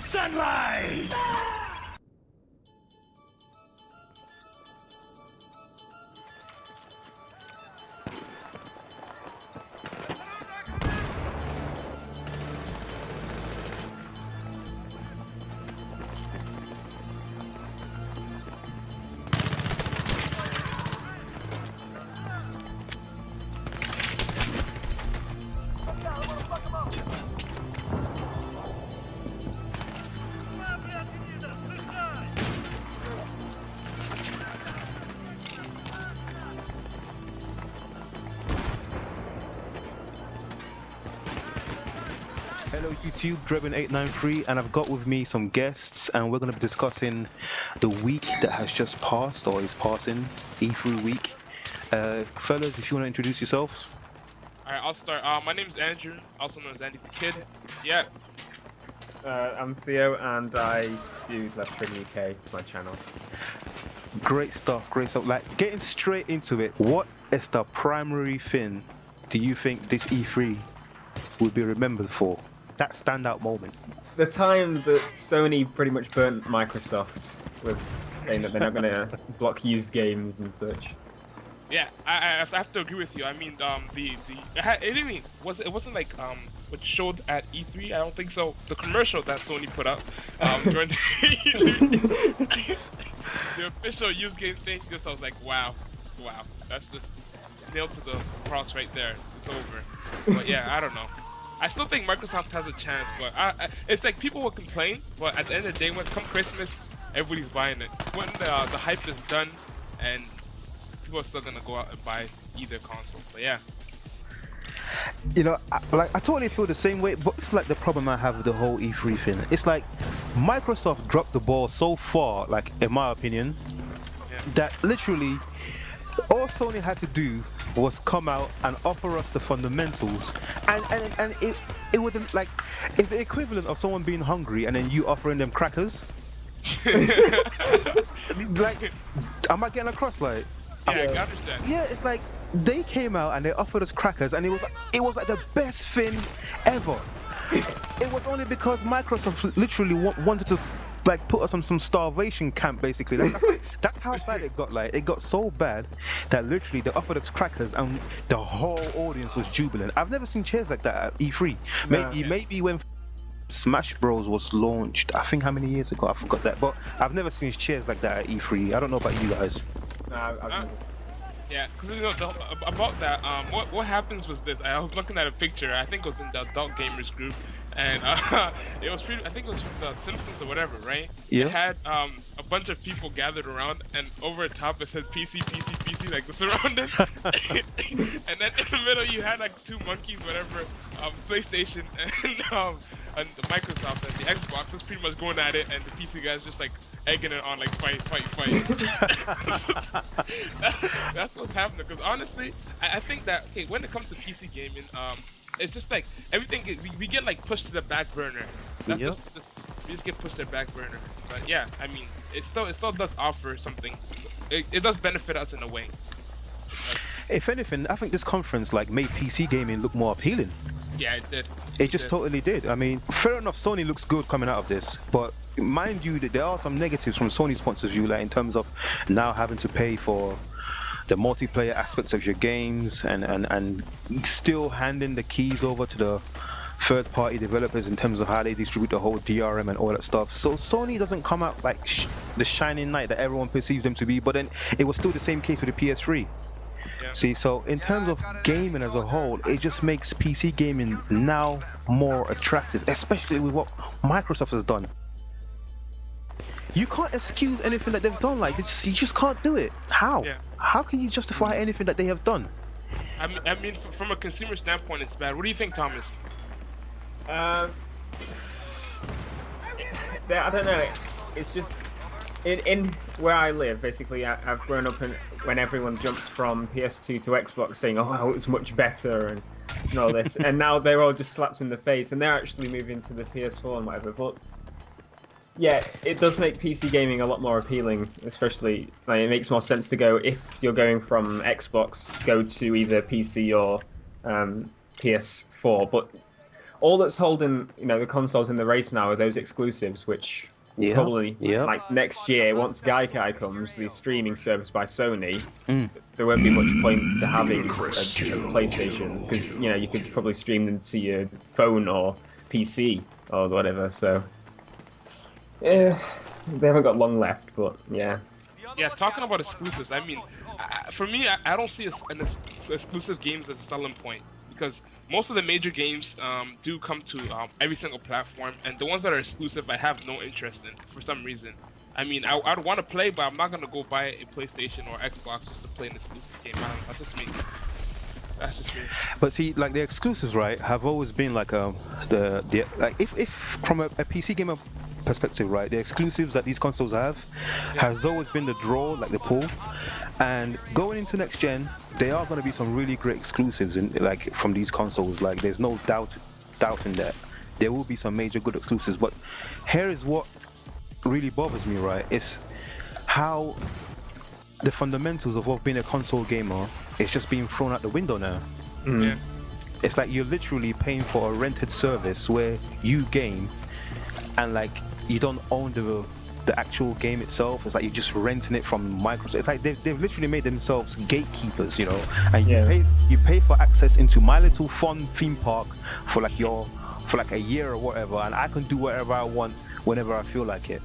Sunlight! Hello YouTube, Drebin893, and I've got with me some guests, and we're going to be discussing the week that has just passed, or is passing, E3 week. Fellas, if you want to introduce yourselves. Alright, I'll start. My name's Andrew, also known as AndyTheKid. Yeah. I'm Theo, and I do LeftTriggerUK. It's my channel. Great stuff, great stuff. Like, getting straight into it, what is the primary thing do you think this E3 will be remembered for? That standout moment. The time that Sony pretty much burnt Microsoft with saying that they're not going to block used games and such. Yeah, I have to agree with you. I mean, it wasn't like what showed at E3. I don't think so. The commercial that Sony put out during the official used game thing. Just I was like, wow, that's just nailed to the cross right there. It's over. But yeah, I don't know. I still think Microsoft has a chance, but it's like people will complain, but at the end of the day, when come Christmas, everybody's buying it. When the hype is done, and people are still gonna go out and buy either console. But yeah. You know, I totally feel the same way, but it's like the problem I have with the whole E3 thing. It's like Microsoft dropped the ball so far, like in my opinion, that literally all Sony had to do was come out and offer us the fundamentals, and it wouldn't, like, it's the equivalent of someone being hungry and then you offering them crackers. Like, am I getting across? Like, yeah, I understand. Yeah, it's like they came out and they offered us crackers, and it was like the best thing ever. It was only because Microsoft literally wanted to, like, put us on some starvation camp, basically. That's how bad it got. Like, it got so bad that literally they offered us crackers and the whole audience was jubilant. I've never seen cheers like that at E3. Maybe when Smash Bros was launched, I think how many years ago, I forgot that, but I've never seen cheers like that at E3. I don't know about you guys. Yeah, because you know about that, what happens was this. I was looking at a picture. I think it was in the adult gamers group, and it was I think it was from The Simpsons or whatever, right? Yeah. It had a bunch of people gathered around, and over the top it said PC, like the surrounding. And then in the middle you had like two monkeys, whatever, PlayStation and the Microsoft, and the Xbox was pretty much going at it, and the PC guys just like egging it on, like fight. That's what's happening. Because honestly, I think that when it comes to PC gaming, it's just like everything we get like pushed to the back burner. That's we just get pushed to the back burner. But yeah, I mean, it still does offer something. It does benefit us in a way. If anything, I think this conference like made PC gaming look more appealing. Yeah, it did. It just totally did. I mean, fair enough, Sony looks good coming out of this, but mind you that there are some negatives from Sony's point of view, like in terms of now having to pay for the multiplayer aspects of your games, and still handing the keys over to the third-party developers in terms of how they distribute the whole DRM and all that stuff. So Sony doesn't come out like the shining knight that everyone perceives them to be, but then it was still the same case with the PS3. Yeah. See, so in terms of gaming as a whole, it just makes PC gaming now more attractive, especially with what Microsoft has done. You can't excuse anything that they've done. Like, you just can't do it. How? Yeah. How can you justify anything that they have done? I mean, from a consumer standpoint, it's bad. What do you think, Thomas? I don't know. It's just in where I live. Basically, I've grown up when everyone jumped from PS2 to Xbox, saying, "Oh, it's much better," and all this, and now they're all just slapped in the face, and they're actually moving to the PS4 and whatever. But yeah, it does make PC gaming a lot more appealing, especially like, it makes more sense to go, if you're going from Xbox, go to either PC or PS4. But all that's holding the consoles in the race now are those exclusives, which Yeah, probably yeah. like next year, once Gaikai comes, the streaming service by Sony, Mm. there won't be much point to having a PlayStation because you could probably stream them to your phone or PC or whatever. So yeah, they haven't got long left, but yeah. Yeah, talking about exclusives, I mean, for me, I don't see exclusive games as a selling point because most of the major games do come to every single platform, and the ones that are exclusive, I have no interest in for some reason. I mean, I'd want to play, but I'm not gonna go buy a PlayStation or Xbox just to play an exclusive game. I don't know, that's just me. That's just me. But see, like the exclusives, right, have always been like the like if from a PC gamer perspective, right, the exclusives that these consoles have has always been the draw, like the pull. And going into next gen, there are going to be some really great exclusives in like from these consoles. Like there's no doubting that there will be some major good exclusives. But here is what really bothers me, right? It's how the fundamentals of what being a console gamer is just being thrown out the window now. Yeah. It's like you're literally paying for a rented service where you game, and like you don't own the actual game itself. It's like you're just renting it from Microsoft. It's like they've literally made themselves gatekeepers, and you pay for access into my little fun theme park for like a year or whatever, and I can do whatever I want whenever I feel like it.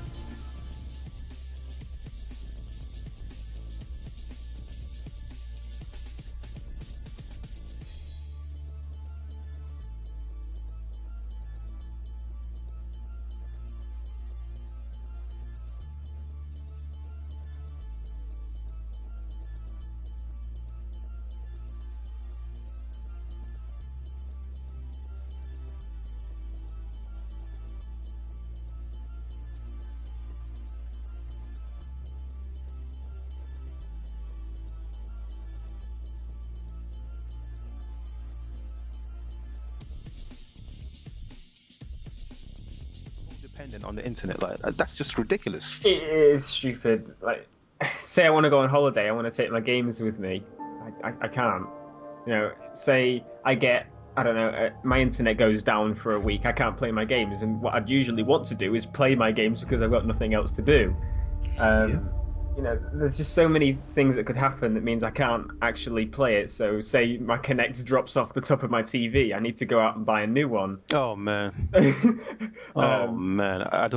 Dependent on the internet, like that's just ridiculous. It is stupid. Like, say I want to go on holiday, I want to take my games with me. I can't. Say I get, I don't know, my internet goes down for a week. I can't play my games, and what I'd usually want to do is play my games because I've got nothing else to do. There's just so many things that could happen that means I can't actually play it. So say my Kinect drops off the top of my TV, I need to go out and buy a new one. Oh man. Oh man, I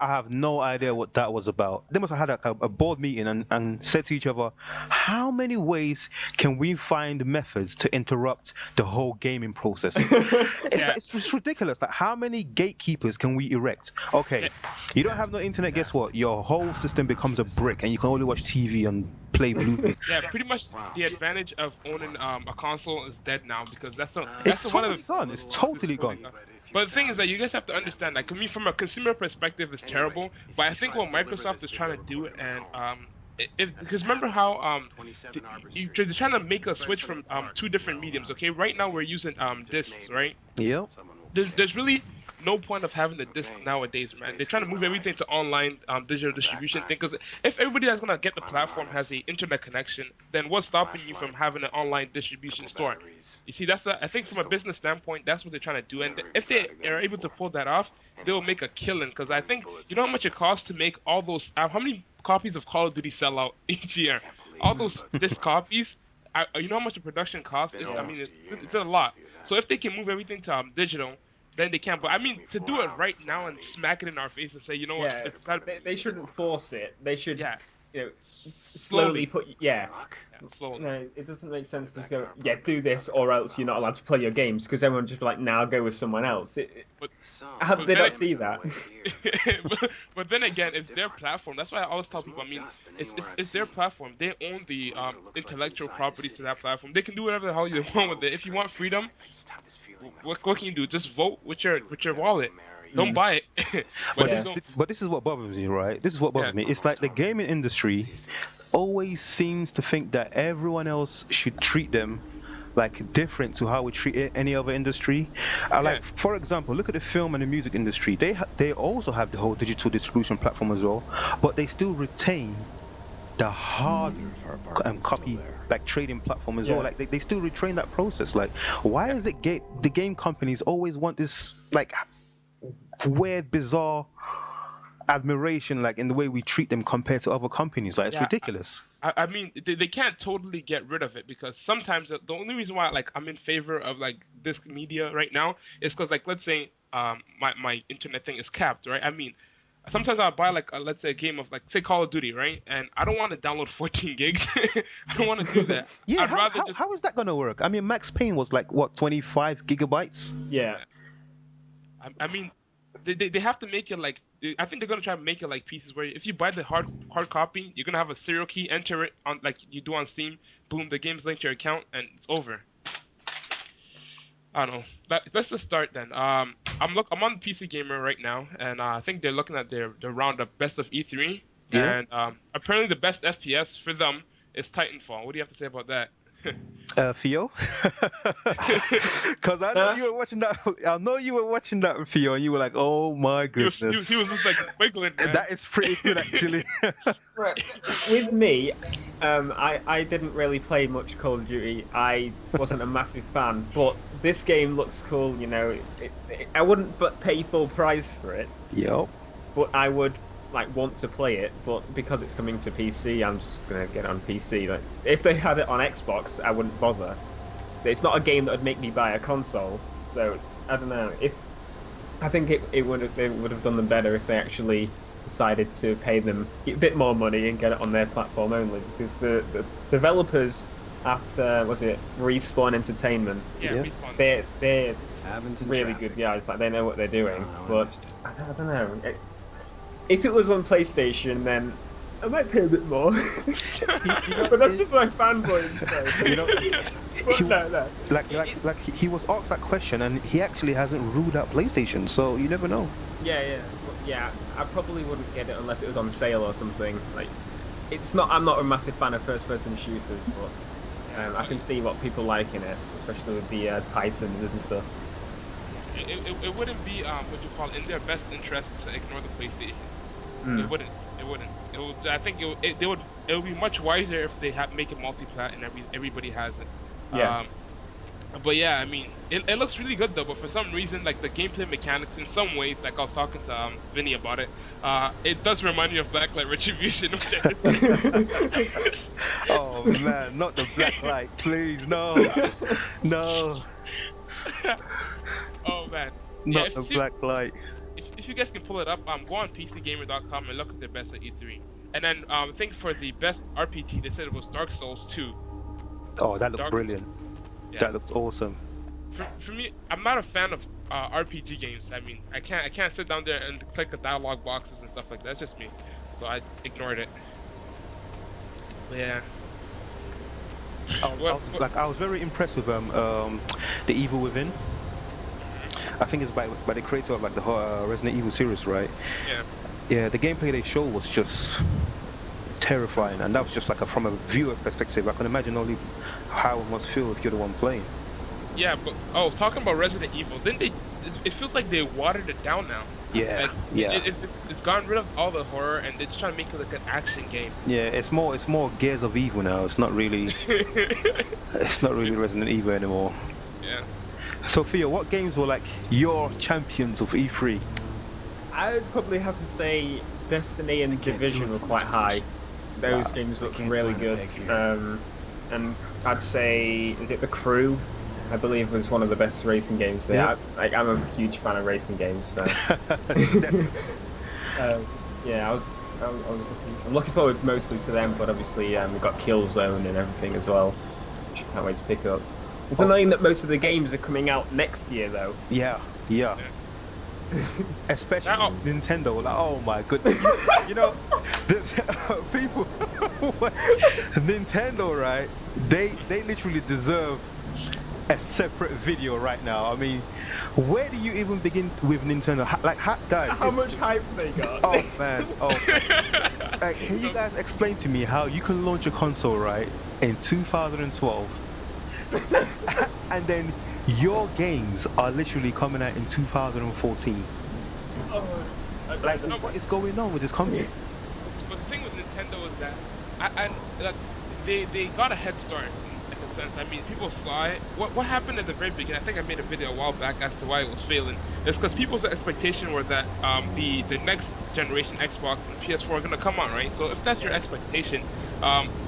have no idea what that was about. They must have had a board meeting and said to each other, how many ways can we find methods to interrupt the whole gaming process? It's just ridiculous. Like, how many gatekeepers can we erect? Okay, you don't have no internet, guess what? Your whole system becomes a brick and you can only watch TV and play Blu-ray. Yeah, pretty much the advantage of owning a console is dead now because that's one of the gone. It's totally gone. But the thing is that you guys have to understand, like, I mean, from a consumer perspective, it's terrible. But I think what Microsoft is trying to do, and because remember how they're trying to make a switch from two different mediums. Okay, right now we're using discs, right? Yep. There's really no point of having the disc nowadays, man. They're trying to move everything to online digital distribution thing. Because if everybody that's gonna get the platform has the internet connection, then what's stopping you from having an online distribution store? You see, I think from a business standpoint, that's what they're trying to do. And if they are able to pull that off, they'll make a killing. Because I think you know how much it costs to make all those. How many copies of Call of Duty sell out each year? All those disc copies. You know how much the production cost is? I mean, it's a lot. So if they can move everything to digital, then they can. But I mean, to do it right now and smack it in our face and say, you know what, it's got. They shouldn't force it. They should, slowly Slowly. put. Slowly. No, it doesn't make sense to just go, do this, or else you're not allowed to play your games, because everyone just be like, nah, I'll go with someone else. How did they not see that? but then again, it's their platform. That's why I always tell people, I mean, it's their platform. They own the intellectual properties to that platform. They can do whatever the hell you want with it. If you want freedom, what can you do? Just vote with your wallet. Don't buy it. But this is what bothers me, right? This is what bothers me. It's like the gaming industry always seems to think that everyone else should treat them like different to how we treat any other industry. Like, for example, look at the film and the music industry. They also have the whole digital distribution platform as well, but they still retain the hard copy like trading platform as well. Like they still retrain that process. Like, why is it the game companies always want this like weird, bizarre admiration like in the way we treat them compared to other companies? Like, it's ridiculous. I mean, they can't totally get rid of it, because sometimes the only reason why like I'm in favor of like this media right now is because, like, let's say my internet thing is capped, right? I mean, sometimes I'll buy like let's say a game of like say Call of Duty, right? And I don't want to download 14 gigs. I don't want to do that. Yeah, I'd rather just how is that gonna work? I mean, Max Payne was like what, 25 gigabytes? Yeah. I mean, they have to make it like, I think they're gonna try to make it like pieces where if you buy the hard copy, you're gonna have a serial key, enter it on like you do on Steam, boom, the game's linked to your account, and it's over. I don't know. Let's just start then. I'm on PC Gamer right now, and I think they're looking at their roundup best of E3, Yeah. and apparently the best FPS for them is Titanfall. What do you have to say about that? Theo, because I know you were watching that. I know you were watching that, Theo, and you were like, "Oh my goodness!" He was just like wiggling. Man. That is pretty good, actually. Right. With me, I didn't really play much Call of Duty. I wasn't a massive fan, but this game looks cool. You know, I wouldn't pay full price for it. Yep. But I would like want to play it. But because it's coming to PC, I'm just gonna get it on PC. Like, if they had it on Xbox, I wouldn't bother. It's not a game that would make me buy a console. So I don't know. I think it would have done them better if they actually decided to pay them a bit more money and get it on their platform only, because the developers at was it Respawn Entertainment? Yeah. They're really good guys. Like, they know what they're doing. But I don't know. If it was on PlayStation, then I might pay a bit more. But that's just my fanboy stuff. You know, No. like he was asked that question, and he actually hasn't ruled out PlayStation, so you never know. Yeah. I probably wouldn't get it unless it was on sale or something. Like, it's not. I'm not a massive fan of first-person shooters, but I can see what people like in it, especially with the Titans and stuff. It wouldn't be what you call in their best interest to ignore the PlayStation. It wouldn't. I think it would be much wiser if they make it multi-plat and everybody has it. Yeah. But yeah, I mean, it looks really good though. But for some reason, like the gameplay mechanics, in some ways, like I was talking to Vinny about it, it does remind me of Blacklight Retribution, which I did say. Oh man, not the Blacklight, please, no. Oh man. Not the Blacklight. If you guys can pull it up, go on PCGamer.com and look at the best at E3. And then I think for the best RPG, they said it was Dark Souls 2. Oh, that looked brilliant. Yeah. That looks awesome. For me, I'm not a fan of RPG games. I mean, I can't sit down there and click the dialogue boxes and stuff like that. That's just me. So I ignored it. But yeah. I was very impressed with The Evil Within. I think it's by the creator of like the Resident Evil series, right? Yeah. Yeah, the gameplay they showed was just terrifying, and that was just like from a viewer perspective. I can imagine only how it must feel if you're the one playing. Yeah, but talking about Resident Evil, it feels like they watered it down now. Yeah, like, it's gotten rid of all the horror, and they're just trying to make it like an action game. Yeah, it's more Gears of Evil now. It's not really Resident Evil anymore. Yeah. So Theo, what games were like your champions of E3? I would probably have to say Destiny and Division were quite high. Those games look really good. And I'd say, is it The Crew? I believe was one of the best racing games there. Yep. I'm a huge fan of racing games, so. Yeah, I'm looking forward mostly to them, but obviously we've got Killzone and everything as well, which I can't wait to pick up. It's annoying that most of the games are coming out next year, though. Yeah. Especially Nintendo. Like, oh my goodness. You know, people, Nintendo, right? They literally deserve a separate video right now. I mean, where do you even begin with Nintendo? Guys, how much hype they got? Oh man. Like, can you guys explain to me how you can launch a console, right, in 2012? And then your games are literally coming out in 2014. What is going on with this company? But the thing with Nintendo is that like, they got a head start in a sense. I mean, people saw it. What happened at the very beginning? I think I made a video a while back as to why it was failing. It's because people's expectation were that the next generation Xbox and PS4 are gonna come on, right? So if that's your expectation,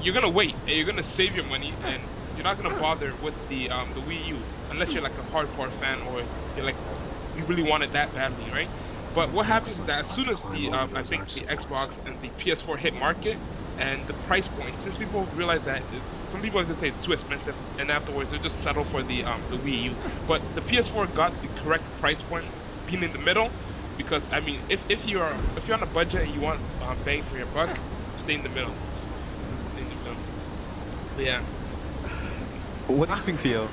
you're gonna wait and you're gonna save your money and you're not gonna bother with the Wii U unless you're like a hardcore fan or you're like you really want it that badly, right? But what happens is that as soon as the I think the Xbox and the PS4 hit market and the price point, since people realize that some people are gonna say it's too expensive, and afterwards they just settle for the Wii U. But the PS4 got the correct price point, being in the middle, because I mean, if you're on a budget and you want bang for your buck, stay in the middle. Stay in the middle. But yeah. What do you think, Theo?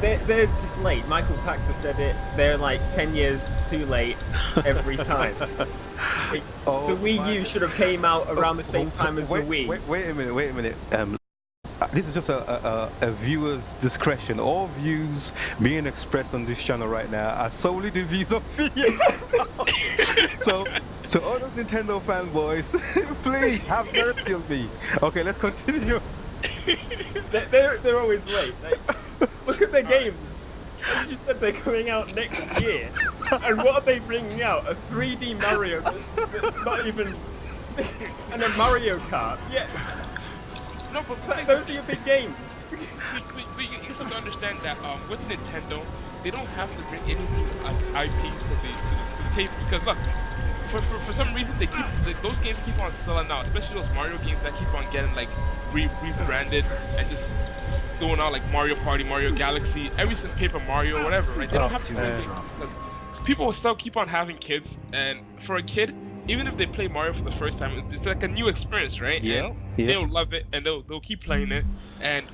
They're just late. Michael Pachter said it. They're like 10 years too late every time. The Wii U should have came out around the same time as the Wii. Wait a minute. This is just a viewer's discretion. All views being expressed on this channel right now are solely the views of Theo. So all those Nintendo fanboys, please have mercy on me. Okay, let's continue. They're always late. Like, look at their games. As you just said, they're coming out next year. And what are they bringing out? A 3D Mario that's not even... and a Mario Kart. Yeah. No, but those are your big games. But you just have to understand that with Nintendo, they don't have to bring any like IPs to the table, because look, for some reason those games keep on selling out, especially those Mario games that keep on getting like rebranded and just going out like Mario Party, Mario Galaxy, every single Paper Mario, whatever, right? They don't have to do anything because people will still keep on having kids, and for a kid, even if they play Mario for the first time, it's like a new experience, right? Yeah. And they'll love it, and they'll keep playing it, and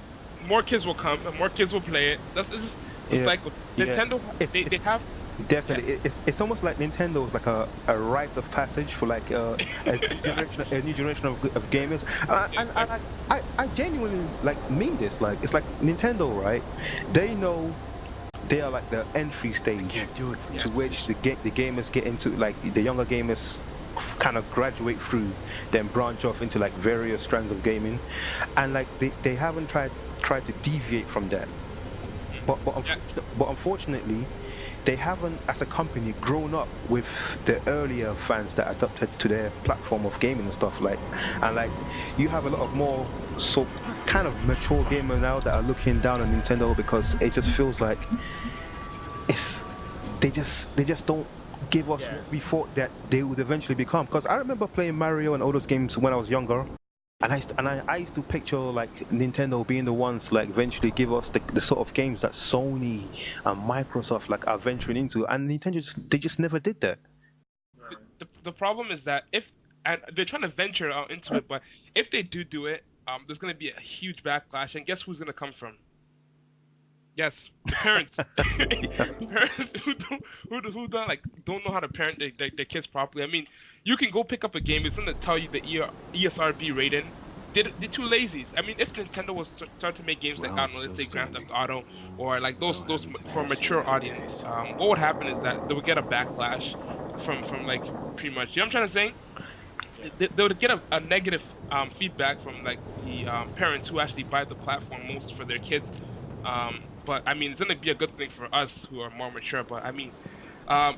more kids will come, and more kids will play it. It's just a cycle. Nintendo, they have... Definitely, it's almost like Nintendo is like a rite of passage for like a new generation of gamers. I genuinely like mean this. Like, it's like Nintendo, right? They know they are like the entry stage to which the gamers get into, like the younger gamers kind of graduate through, then branch off into like various strands of gaming, and like they haven't tried to deviate from that. But unfortunately, they haven't, as a company, grown up with the earlier fans that adopted to their platform of gaming and stuff like. And like, you have a lot of more so kind of mature gamers now that are looking down on Nintendo because it just feels like they just don't give us what we thought that they would eventually become. Because I remember playing Mario and all those games when I was younger. And I used to picture like Nintendo being the ones like eventually give us the sort of games that Sony and Microsoft like are venturing into, and Nintendo they just never did that. The problem is that and they're trying to venture out into it, but if they do it, there's gonna be a huge backlash, and guess who's gonna come from? Yes, the parents. Parents who don't know how to parent their kids properly. I mean, you can go pick up a game. It's gonna tell you the ESRB rating. They're too lazy. I mean, if Nintendo was to start to make games like, I don't know, let's say Grand Theft Auto or like those for a mature audience, what would happen is that they would get a backlash from like pretty much. You know what I'm trying to say? They would get a negative feedback from like the parents who actually buy the platform most for their kids. But I mean, it's gonna be a good thing for us who are more mature. But I mean, I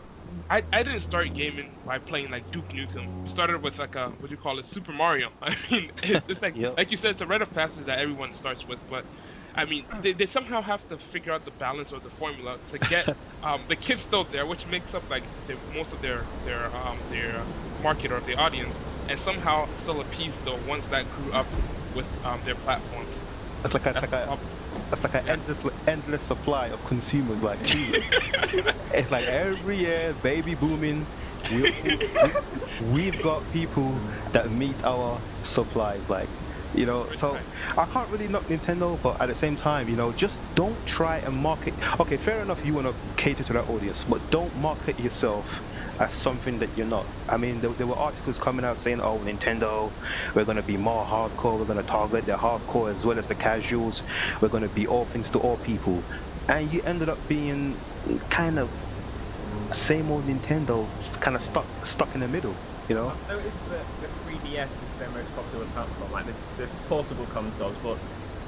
didn't start gaming by playing like Duke Nukem. Started with like what do you call it, Super Mario. I mean, it's like like you said, it's a rite of passage that everyone starts with. But I mean, they somehow have to figure out the balance or the formula to get the kids still there, which makes up like most of their market or their audience, and somehow still appease the ones that grew up with their platforms. That's like an endless supply of consumers like cheese. It's like every year, baby booming, we've got people that meet our supplies, like, you know. So I can't really knock Nintendo, but at the same time, you know, just don't try and market. Okay, fair enough, you want to cater to that audience, but don't market yourself as something that you're not. I mean, there were articles coming out saying, oh, Nintendo, we're going to be more hardcore, we're going to target the hardcore as well as the casuals, we're going to be all things to all people. And you ended up being kind of same old Nintendo, kind of stuck in the middle. You know? I've noticed that the 3DS is their most popular platform, like the portable consoles, but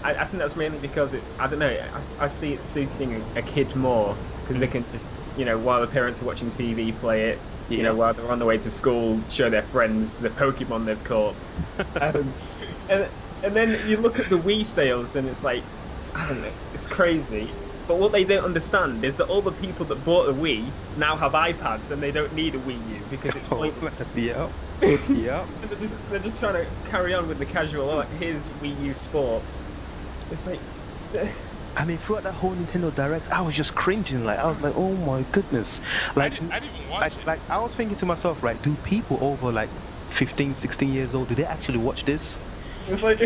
I think that's mainly because I don't know, I see it suiting a kid more because they can just, while the parents are watching TV, play it, Yeah. while they're on the way to school, show their friends the Pokemon they've caught. Um, and, and then you look at the Wii sales and it's like, I don't know, it's crazy. But what they don't understand is that all the people that bought a Wii now have iPads and they don't need a Wii U because it's pointless. Yeah. Yeah. And they're just trying to carry on with the casual, like, here's Wii U Sports. It's like... I mean, throughout that whole Nintendo Direct, I was just cringing. Like, I was like, oh my goodness. Like, I didn't even watch it. like, I was thinking to myself, right, do people over like 15, 16 years old, do they actually watch this? It's like...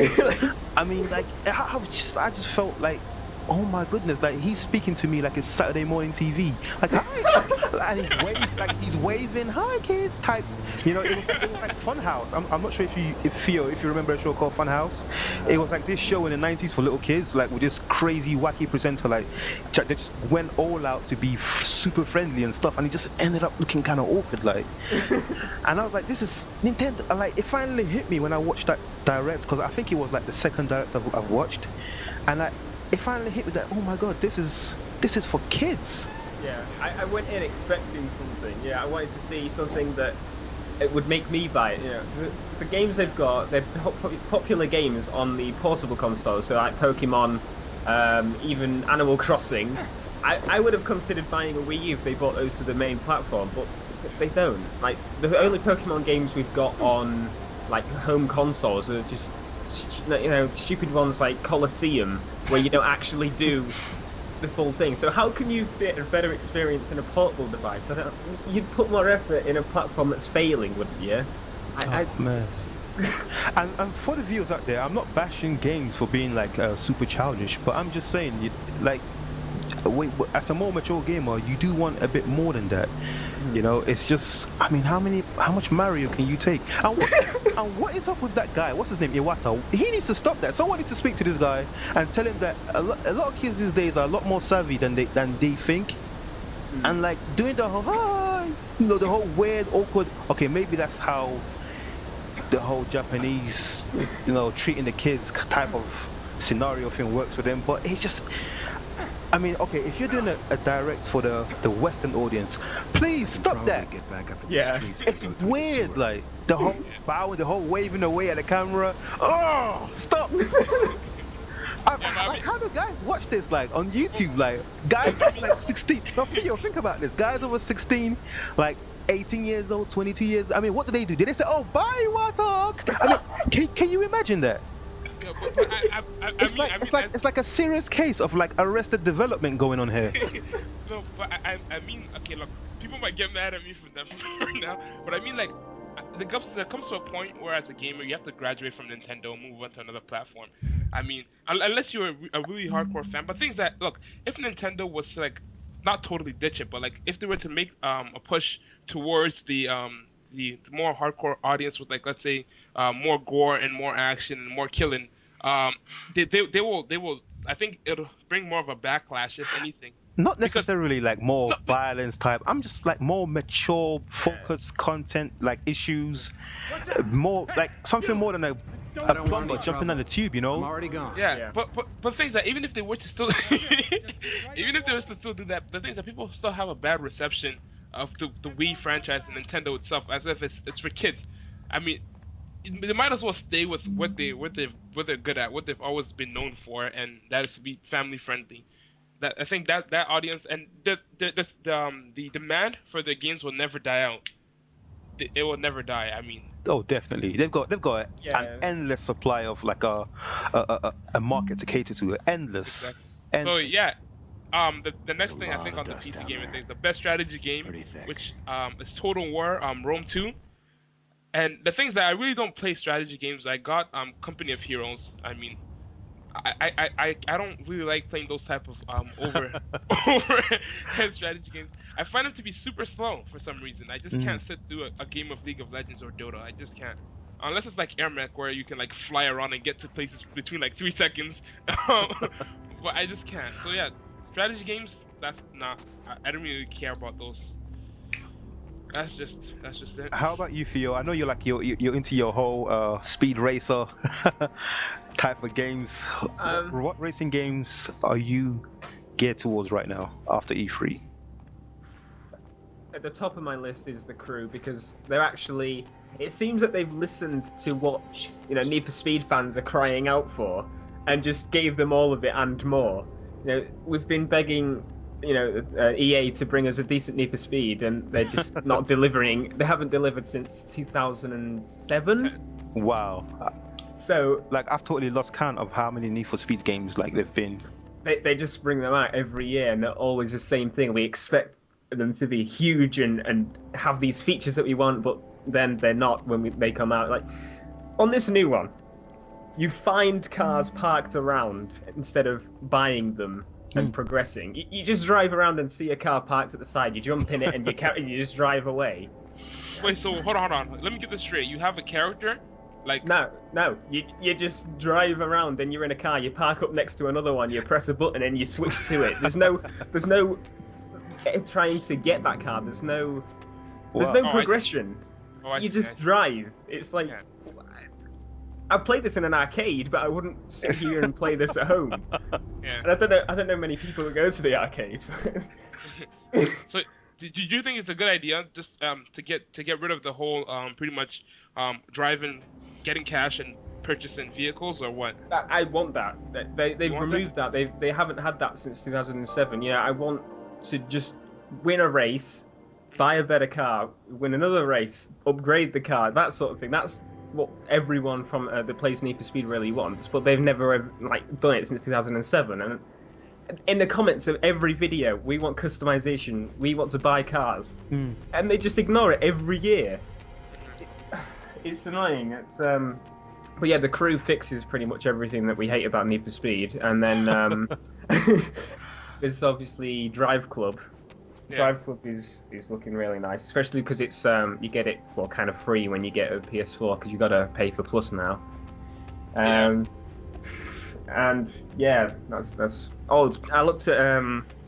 I mean, like, I just felt like, oh my goodness, like he's speaking to me like it's Saturday morning TV. Like, hi, and he's waving, hi kids, type. It was like Funhouse. I'm not sure if you remember a show called Funhouse. It was like this show in the 90s for little kids, like with this crazy wacky presenter, like they just went all out to be super friendly and stuff, and he just ended up looking kind of awkward, like. And I was like, this is Nintendo. And like, it finally hit me when I watched that Direct, because I think it was like the second Direct I've watched, and like, it finally hit me that, oh my god, this is for kids. Yeah, I went in expecting something. Yeah, I wanted to see something that it would make me buy it. The games they've got, they're popular games on the portable consoles, so like Pokemon, even Animal Crossing. I would have considered buying a Wii U if they brought those to the main platform, but they don't. Like, the only Pokemon games we've got on like home consoles are just stupid ones like Colosseum, where you don't actually do the full thing. So how can you fit a better experience in a portable device? You'd put more effort in a platform that's failing, wouldn't you? Man. And for the viewers out there, I'm not bashing games for being like super childish, but I'm just saying, as a more mature gamer, you do want a bit more than that. It's just, I mean, how much Mario can you take? And what is up with that guy? What's his name? Iwata. He needs to stop that. Someone needs to speak to this guy and tell him that a lot of kids these days are a lot more savvy than they think. And like doing the whole hi, the whole weird, awkward. Okay, maybe that's how the whole Japanese, treating the kids type of scenario thing works for them. But it's just, I mean, okay, if you're doing a direct for the Western audience, please stop that. Get back up to the Yeah. streets and It's go through the weird, sewer. like the whole bowing, the whole waving away at the camera. Oh, stop! Like, how do guys watch this, like on YouTube? Like, guys like 16. Now, Theo, think about this. Guys over 16, like 18 years old, 22 years. I mean, what do? Did they say, "Oh, bye, Watok"? I mean, can you imagine that? Yeah, but It's like a serious case of like Arrested Development going on here. No, but I mean, okay, look, people might get mad at me for that right now, but I mean, like, there comes to a point where, as a gamer, you have to graduate from Nintendo and move on to another platform. I mean, unless you're a really hardcore fan. But things that, look, if Nintendo was to, like, not totally ditch it, but like if they were to make a push towards the more hardcore audience with, like, let's say more gore and more action and more killing, they will. I think it'll bring more of a backlash, if anything. Not necessarily like more No, violence type. I'm just like more mature, focused content, like issues, more like something more than a don't want plumber any jumping on the tube, I'm already gone. Yeah, but things that even if they were to still even if they were to still do that, the things that people still have a bad reception of the Wii franchise and Nintendo itself, as if it's for kids. I mean, they might as well stay with what they're good at, what they've always been known for, and that is to be family friendly. That I think that audience and the demand for the games will never die out. It will never die. I mean, Oh, definitely. They've got Yeah. an endless supply of like a market to cater to. Endless. exactly. So Endless. yeah, the next a thing I lot think of on the dust PC down gaming there. thing, the best strategy game, Pretty thick. which is Total War, Rome 2. And the things that I really don't play strategy games, I got Company of Heroes. I mean, I don't really like playing those type of overhead strategy games. I find them to be super slow for some reason. I just can't sit through a game of League of Legends or Dota. I just can't. Unless it's like Air Mech, where you can like fly around and get to places between like 3 seconds. But I just can't. So yeah, strategy games, that's not. I don't really care about those. That's just it. How about you, Theo? I know you're into your whole speed racer type of games. What racing games are you geared towards right now after E3? At the top of my list is the Crew, because they're actually. It seems that they've listened to what Need for Speed fans are crying out for, and just gave them all of it and more. We've been begging, EA to bring us a decent Need for Speed, and they're just not delivering. They haven't delivered since 2007. Wow. So I've totally lost count of how many Need for Speed games they've been. They just bring them out every year, and they're always the same thing. We expect them to be huge and have these features that we want, but then they're not when they come out. Like on this new one, you find cars parked around instead of buying them and progressing. You just drive around and see a car parked at the side. You jump in it and you just drive away. Wait, so hold on. Let me get this straight. You have a character? No. You just drive around and you're in a car. You park up next to another one. You press a button and you switch to it. There's no trying to get that car. There's no progression. You just drive. It's like I played this in an arcade, but I wouldn't sit here and play this at home. Yeah. And I don't know many people who go to the arcade. So, do you think it's a good idea just to get rid of the whole pretty much driving, getting cash and purchasing vehicles, or what? I want that. They've removed that. They haven't had that since 2007. Yeah, I want to just win a race, buy a better car, win another race, upgrade the car, that sort of thing. That's what everyone from the plays Need for Speed really wants, but they've never done it since 2007. And in the comments of every video, we want customization, we want to buy cars, and they just ignore it every year. It's annoying. It's but yeah, the Crew fixes pretty much everything that we hate about Need for Speed, and then there's obviously Drive Club. Yeah. Drive Club is looking really nice, especially because it's you get it kind of free when you get a PS4, because you got to pay for Plus now. And yeah, that's. Oh, I looked at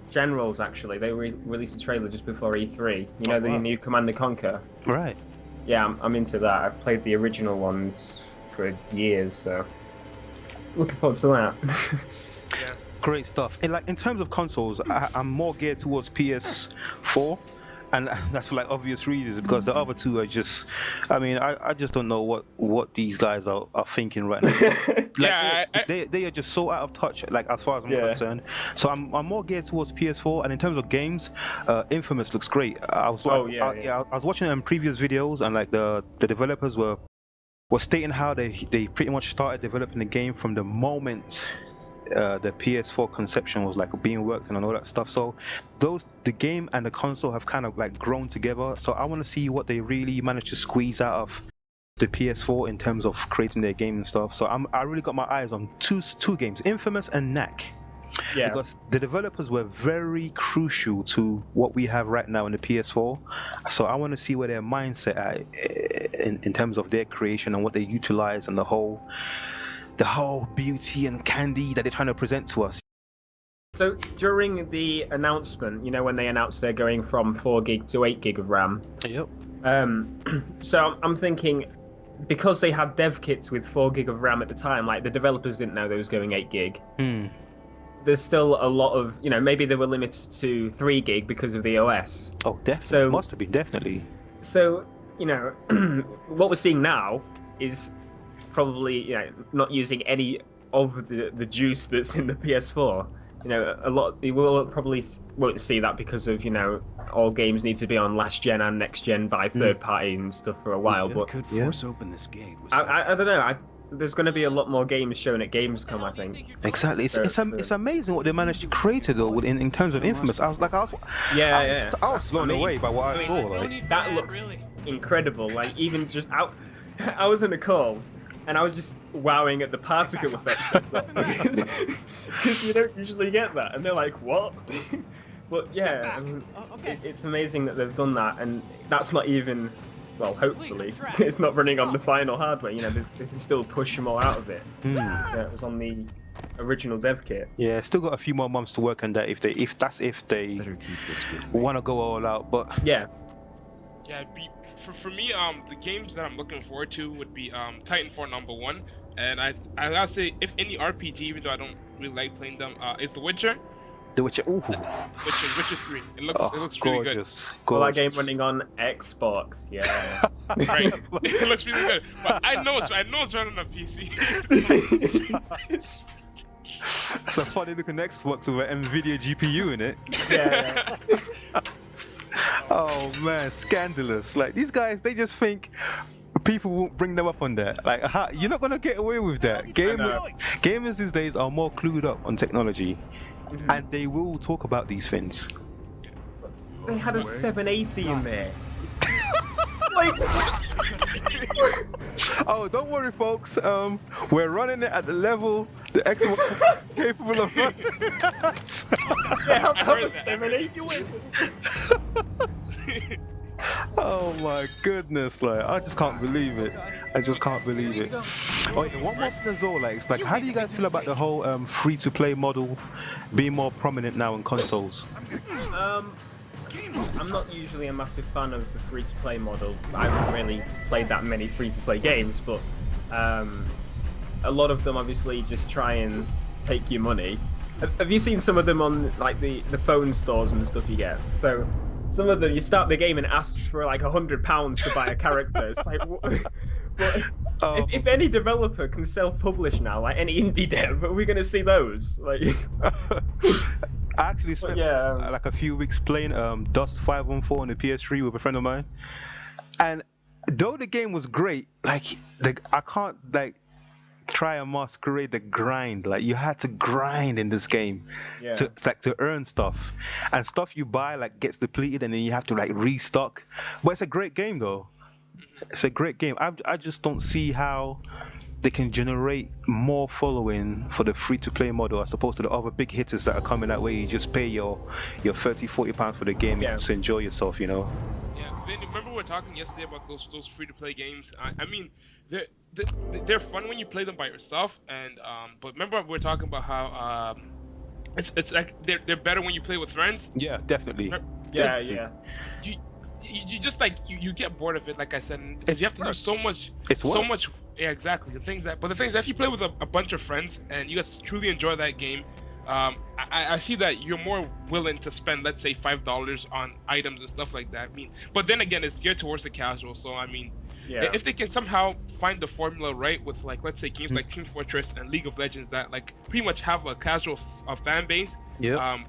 Generals actually. They released a trailer just before E3. The new Command & Conquer. Right. Yeah, I'm into that. I've played the original ones for years, so looking forward to that. Yeah. Great stuff. In terms of consoles, I'm more geared towards PS4, and that's for obvious reasons, because the other two are just. I just don't know what these guys are thinking right now. They are just so out of touch. As far as I'm concerned, so I'm more geared towards PS4. And in terms of games, Infamous looks great. I was watching previous videos, and the developers were stating how they pretty much started developing the game from the moment the PS4 conception was being worked on and all that stuff. So the game and the console have kind of grown together. So I want to see what they really managed to squeeze out of the PS4 in terms of creating their game and stuff. So I really got my eyes on two games, Infamous and Knack. Yeah. Because the developers were very crucial to what we have right now in the PS4. So I want to see where their mindset at in terms of their creation and what they utilize, and the whole beauty and candy that they're trying to present to us. So during the announcement, when they announced they're going from 4 gig to 8 gig of RAM. Yep. So I'm thinking, because they had dev kits with 4 gig of RAM at the time, the developers didn't know they was going 8 gig. There's still a lot of, maybe they were limited to 3 gig because of the OS. Oh, definitely. So, must have been, definitely. So, what we're seeing now is probably not using any of the juice that's in the PS4. A lot you will probably won't see that, because of all games need to be on last gen and next gen by third party and stuff for a while. But could force open this gate. I don't know. There's going to be a lot more games shown at Gamescom, I think. Exactly. It's amazing what they managed to create though in terms of Infamous. I was blown away by what I saw. That looks incredible. Even just out, I was in a call, and I was just wowing at the particle effects and stuff, because you don't usually get that, and they're like, what? But yeah, it's amazing that they've done that, and that's not even, well, hopefully, it's not running on the final hardware. They can still push more out of it. It was on the original dev kit. Yeah, still got a few more months to work on that if they want to go all out. But yeah, Yeah, for me, the games that I'm looking forward to would be Titanfall #1, and I'll say if any RPG, even though I don't really like playing them, is The Witcher. The Witcher. Ooh. Witcher 3. It Oh, looks really good. gorgeous, Well, that game gorgeous. running on Xbox, yeah. Right. It looks really good. But I know it's running on PC. That's a funny looking Xbox with an NVIDIA GPU in it. Yeah. Oh man, scandalous! Like these guys, they just think people won't bring them up on that. Like, you're not gonna get away with that. Gamers these days are more clued up on technology, and they will talk about these things. They had a 780 in there. Like, oh, don't worry, folks. We're running it at the level the Xbox is capable of running. yeah, how was 780? Oh my goodness, like I just can't believe it. I just can't believe it. Oh, yeah, one more thing as well, like, it's like, how do you guys feel about the whole free-to-play model being more prominent now in consoles? I'm not usually a massive fan of the free-to-play model. I haven't really played that many free-to-play games, but a lot of them obviously just try and take your money. Have you seen some of them on like the phone stores and stuff you get? So some of them, you start the game and it asks for like £100 to buy a character. It's like, what? If any developer can self-publish now, like any indie dev, are we going to see those? Like, I actually spent like a few weeks playing Dust 514 on the PS3 with a friend of mine, and though the game was great, like I can't like try and masquerade the grind. Like you had to grind in this game to earn stuff, and stuff you buy like gets depleted, and then you have to like restock. But it's a great game though. It's a great game. I just don't see how they can generate more following for the free-to-play model as opposed to the other big hitters that are coming that way. You just pay your £30-40 for the game to enjoy yourself, you know. Yeah, Vinny, remember we were talking yesterday about those free-to-play games. I mean, they're fun when you play them by yourself, and but remember we were talking about how it's like they're better when you play with friends. Yeah, definitely. Yeah. You just like you get bored of it, like I said. You have to do so much. Yeah, exactly. The thing is, if you play with a bunch of friends and you guys truly enjoy that game, I see that you're more willing to spend, let's say, $5 on items and stuff like that. I mean, but then again, it's geared towards the casual. So I mean, if they can somehow find the formula right with, like, let's say, games like Team Fortress and League of Legends that like pretty much have a casual fan base,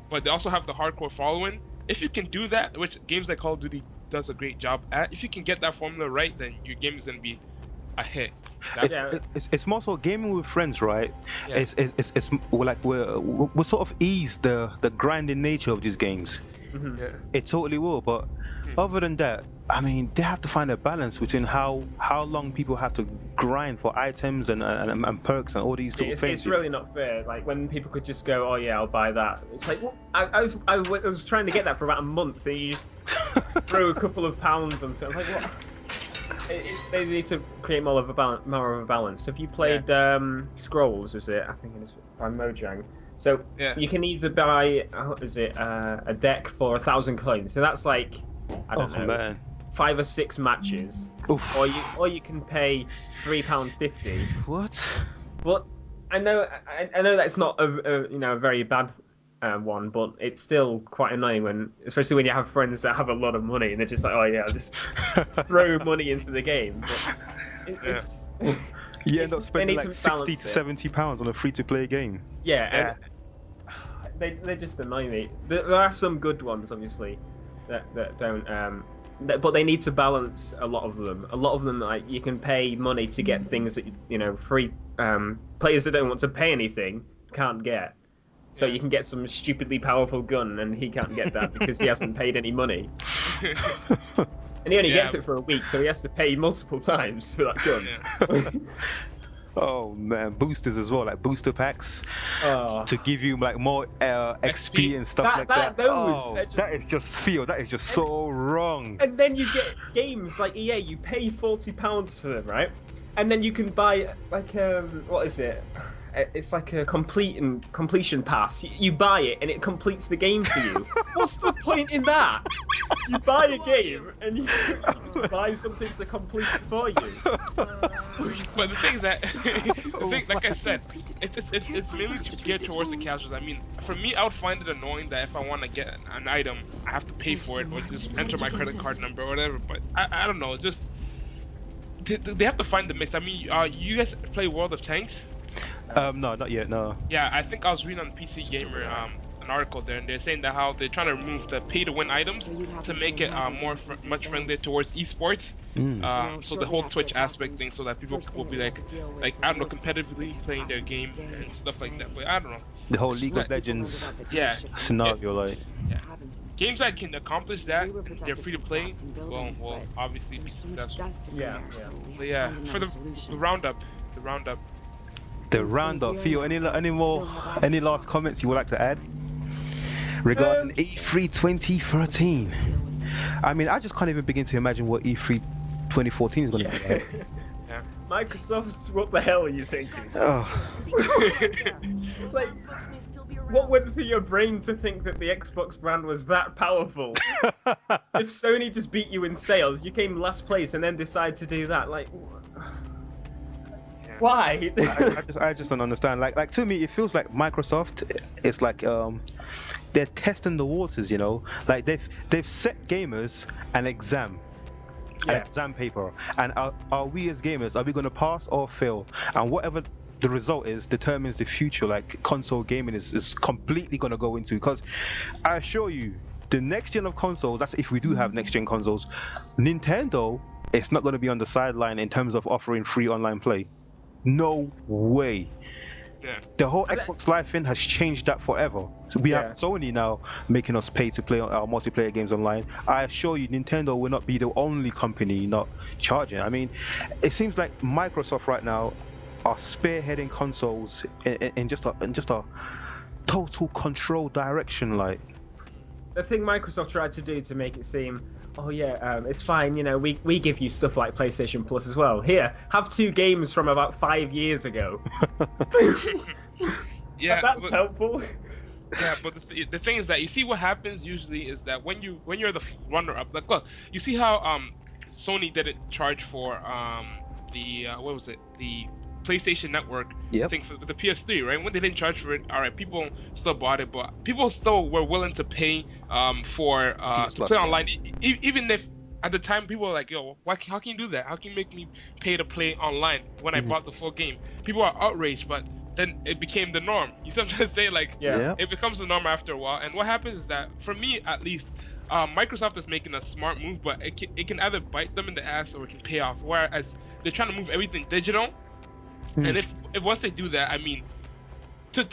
but they also have the hardcore following. If you can do that, which games like Call of Duty does a great job at, if you can get that formula right, then your game is gonna be a hit. It's more so gaming with friends, right? Yeah. It's like we'll sort of ease the grinding nature of these games. Yeah. It totally will, but other than that, I mean, they have to find a balance between how long people have to grind for items and perks and all these little things. It's really not fair. Like when people could just go, "Oh yeah, I'll buy that." It's like, well, I was trying to get that for about a month, and you just throw a couple of pounds onto it. I'm like, what? They need to create more of a balance. Have you played Scrolls? Is it? I think it's by Mojang. So you can either buy a deck for 1,000 coins. So that's like I don't know. Man. 5 or 6 matches, or you can pay £3.50. What? But I know that's not a very bad one, but it's still quite annoying especially when you have friends that have a lot of money and they're just like, oh yeah, I'll just throw money into the game. But you end up spending like £60 to £70 on a free-to-play game. Yeah. They just annoy me. There are some good ones, obviously, that don't. But they need to balance a lot of them. A lot of them, like, you can pay money to get things that free. Players that don't want to pay anything can't get. So you can get some stupidly powerful gun, and he can't get that because he hasn't paid any money. And he only gets it for a week, so he has to pay multiple times for that gun. Oh man, boosters as well, like booster packs to give you like more XP and stuff like that. That is just so wrong. And then you get games like EA, you pay £40 for them, right? And then you can buy like what is it? it's like a completion pass. You buy it and it completes the game for you. What's the point in that? You buy a game and you just buy something to complete it for you. But the thing is that, like I said, it's mainly geared towards the casuals. I mean, for me, I would find it annoying that if I want to get an item, I have to pay for it or just enter my credit card number or whatever. But I don't know, just they have to find the mix. I mean, you guys play World of Tanks? No, not yet. No. Yeah, I think I was reading on PC Gamer an article there, and they're saying that how they're trying to remove the pay-to-win items to make it much friendlier towards esports. So the whole Twitch aspect thing, so that people will be like I don't know, competitively playing their game and stuff like that. But I don't know. The whole League of Legends scenario, like. Yeah. Games that can accomplish that, they're free to play, will obviously be successful. Yeah. But yeah, for the roundup. The roundup. Theo, any last comments you would like to add regarding E3 2013? I mean, I just can't even begin to imagine what E3 2014 is going to be like. Yeah. Microsoft, what the hell are you thinking? Oh. Like, what went through your brain to think that the Xbox brand was that powerful? If Sony just beat you in sales, you came last place and then decide to do that, like, why? I just don't understand. Like to me, it feels like Microsoft. It's like they're testing the waters, you know. Like they've set gamers an exam. An exam paper, and are we as gamers, are we going to pass or fail? And whatever the result is determines the future. Like console gaming is completely going to go into, because I assure you, the next gen of consoles, that's if we do have next gen consoles, Nintendo, it's not going to be on the sideline in terms of offering free online play. No way. Yeah. The whole Xbox Live thing has changed that forever. So we have Sony now making us pay to play our multiplayer games online. I assure you, Nintendo will not be the only company not charging. I mean, it seems like Microsoft right now are spearheading consoles in just a total control direction. Like, the thing Microsoft tried to do to make it seem, it's fine, you know, we give you stuff like PlayStation Plus as well. Here, have 2 games from about 5 years ago. Yeah, that's helpful. Yeah, but the thing is that you see what happens usually is that when you're the runner-up, like look, you see how Sony didn't charge for the PlayStation Network thing for the PS3, right? When they didn't charge for it, all right, people still bought it, but people still were willing to pay for to play online, even if at the time people were like, yo, how can you do that? How can you make me pay to play online when I bought the full game? People are outraged, but then it became the norm. You sometimes say like, it becomes the norm after a while. And what happens is that, for me at least, Microsoft is making a smart move, but it can either bite them in the ass or it can pay off. Whereas they're trying to move everything digital. And if once they do that, I mean, the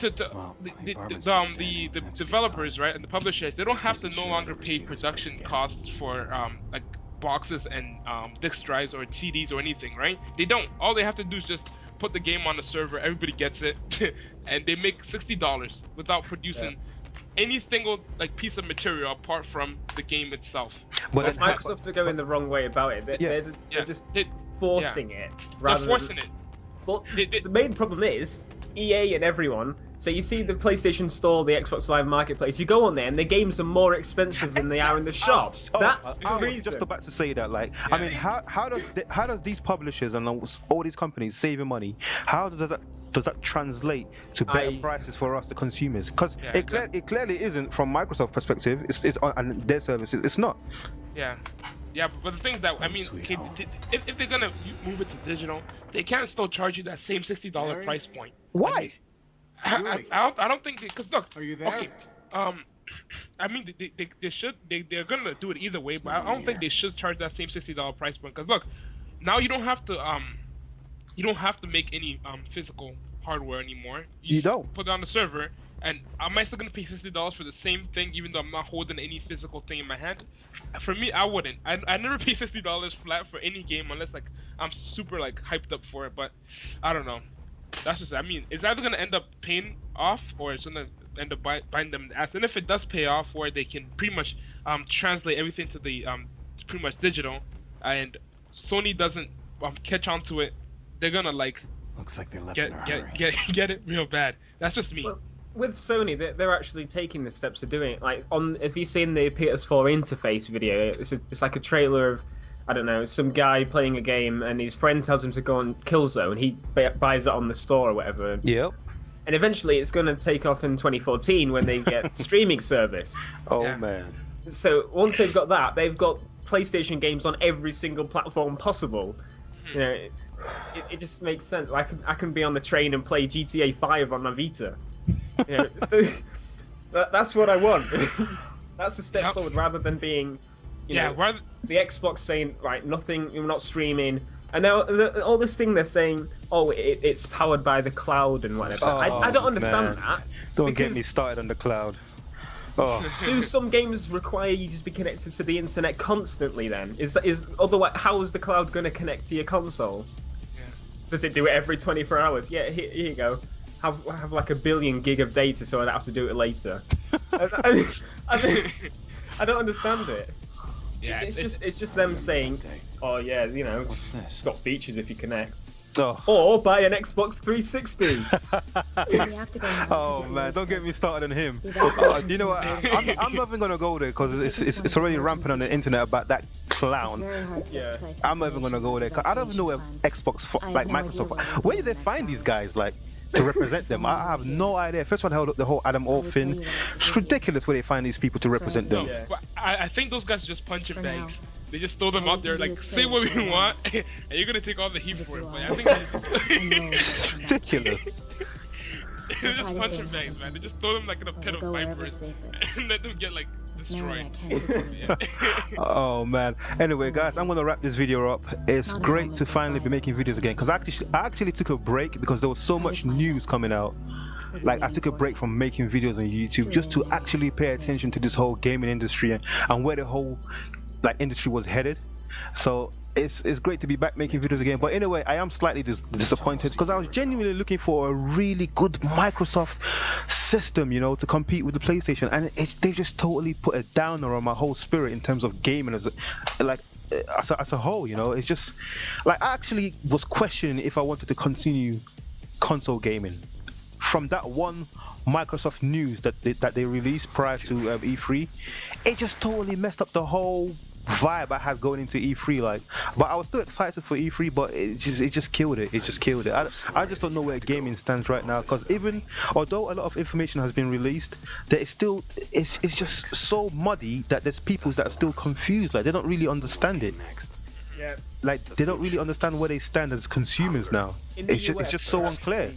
developers, right, and the publishers, they don't have to no longer pay production costs for like boxes and disk drives or CDs or anything, right? They don't. All they have to do is just put the game on the server, everybody gets it, and they make $60 without producing any single like piece of material apart from the game itself. But Microsoft are going the wrong way about it. They're just forcing it. They're forcing it. But the main problem is EA and everyone. So you see the PlayStation Store, the Xbox Live Marketplace. You go on there, and the games are more expensive than they are in the shop. That's the reason. I was just about to say that. Like, I mean, how does these publishers and all these companies saving money? How does that translate to better prices for us, the consumers? Because it clearly isn't from Microsoft perspective. It's on their services. It's not. Yeah, but the thing is that, I mean, if they're gonna move it to digital, they can still charge you that same $60 price point. Why? I don't think because look. Are you there? Okay, I mean they should they're gonna do it either way, but I don't think they should charge that same $60 price point. Because look, now you don't have to make any physical hardware anymore. You don't put it on the server. And am I still gonna pay $60 for the same thing, even though I'm not holding any physical thing in my hand? For me, I wouldn't. I never pay $60 flat for any game unless like I'm super like hyped up for it. But I don't know. That's just. I mean, it's either gonna end up paying off or it's gonna end up buying them in the ass. And if it does pay off, where they can pretty much translate everything to the pretty much digital, and Sony doesn't catch on to it, they're gonna like Looks like they left in a hurry. Get it real bad. That's just me. Well, with Sony, they're actually taking the steps of doing it. Like, if you've seen the PS4 interface video, it's like a trailer of, I don't know, some guy playing a game, and his friend tells him to go on Killzone. He buys it on the store or whatever. Yep. And eventually, it's going to take off in 2014 when they get streaming service. Oh Yeah. man. So once they've got that, they've got PlayStation games on every single platform possible. You know, it just makes sense. I can be on the train and play GTA 5 on my Vita. You know, that's what I want. That's a step Yep. forward rather than being, you know, rather, the Xbox saying, right, nothing, you're not streaming. And now all this thing they're saying, oh, it's powered by the cloud and whatever. Oh, I don't understand man. that. Don't get because me started on the cloud. Oh. Do some games require you to be connected to the internet constantly? Then otherwise how is the cloud going to connect to your console? Yeah. Does it do it every 24 hours? Yeah, here you go. Have like 1 billion gig of data, so I don't have to do it later. I don't understand it. Yeah, It's just them saying, oh yeah, you know, What's this? it's got features if you connect. Oh. Or buy an Xbox 360. Oh man, don't get me started on him. You know what? I'm not even gonna go there because it's already rampant on the internet about that clown. Yeah. I'm not even gonna go there 'cause I don't even know where like Microsoft. Where do they find these guys like to represent them? I have no idea. First one held up the whole Adam Orff thing. It's ridiculous where they find these people to represent them. Yeah. but I think those guys are just punching bags. They just throw them out there like, say what we want, and you're gonna take all the heat for it. But I think It's ridiculous. they're just punching bags, man. They just throw them like in a pit of vipers and let them get like destroyed. Oh man. Anyway, guys, I'm gonna wrap this video up. It's great to finally be making videos again because I actually took a break because there was so much news coming out. Like I took a break from making videos on YouTube just to actually pay attention to this whole gaming industry and where the whole like industry was headed. So it's great to be back making videos again. But anyway, I am slightly disappointed because I was genuinely looking for a really good Microsoft system, you know, to compete with the PlayStation, and they just totally put a downer on my whole spirit in terms of gaming as a whole. You know, it's just like I actually was questioning if I wanted to continue console gaming from that one Microsoft news that they released prior to E3. It just totally messed up the whole vibe I had going into E3. Like, but I was still excited for E3, but it just killed it. It just killed it. I just don't know where gaming stands right now, because even although a lot of information has been released, there is still it's just so muddy that there's people that are still confused. Like they don't really understand it. Yeah. Like they don't really understand where they stand as consumers now. It's just so unclear.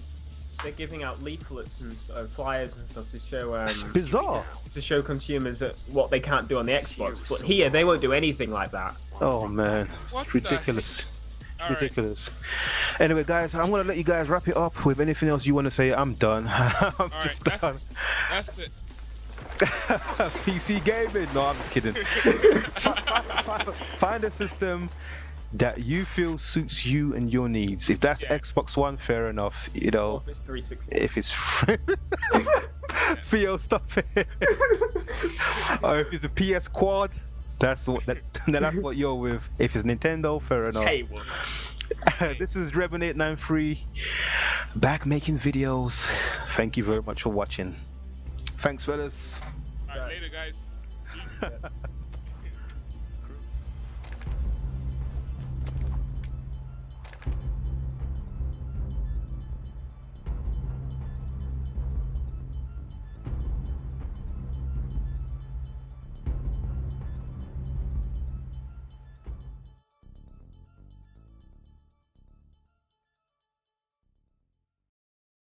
They're giving out leaflets and flyers and stuff to show It's bizarre. to show consumers what they can't do on the Xbox. But here they won't do anything like that. Oh man, What it's the ridiculous. All right. Ridiculous. Anyway, guys, I'm gonna let you guys wrap it up with anything else you want to say. I'm done. I'm just Alright, done. that's it. PC gaming. No, I'm just kidding. Find a system that you feel suits you and your needs. If that's Yeah. Xbox One, fair enough. You know, Office 360. if it's Theo, stop it. Or if it's a PS Quad, that's what you're with. If it's Nintendo, fair enough. Hey, what? This is Rebel893 back making videos. Thank you very much for watching. Thanks, fellas. Alright, later, guys.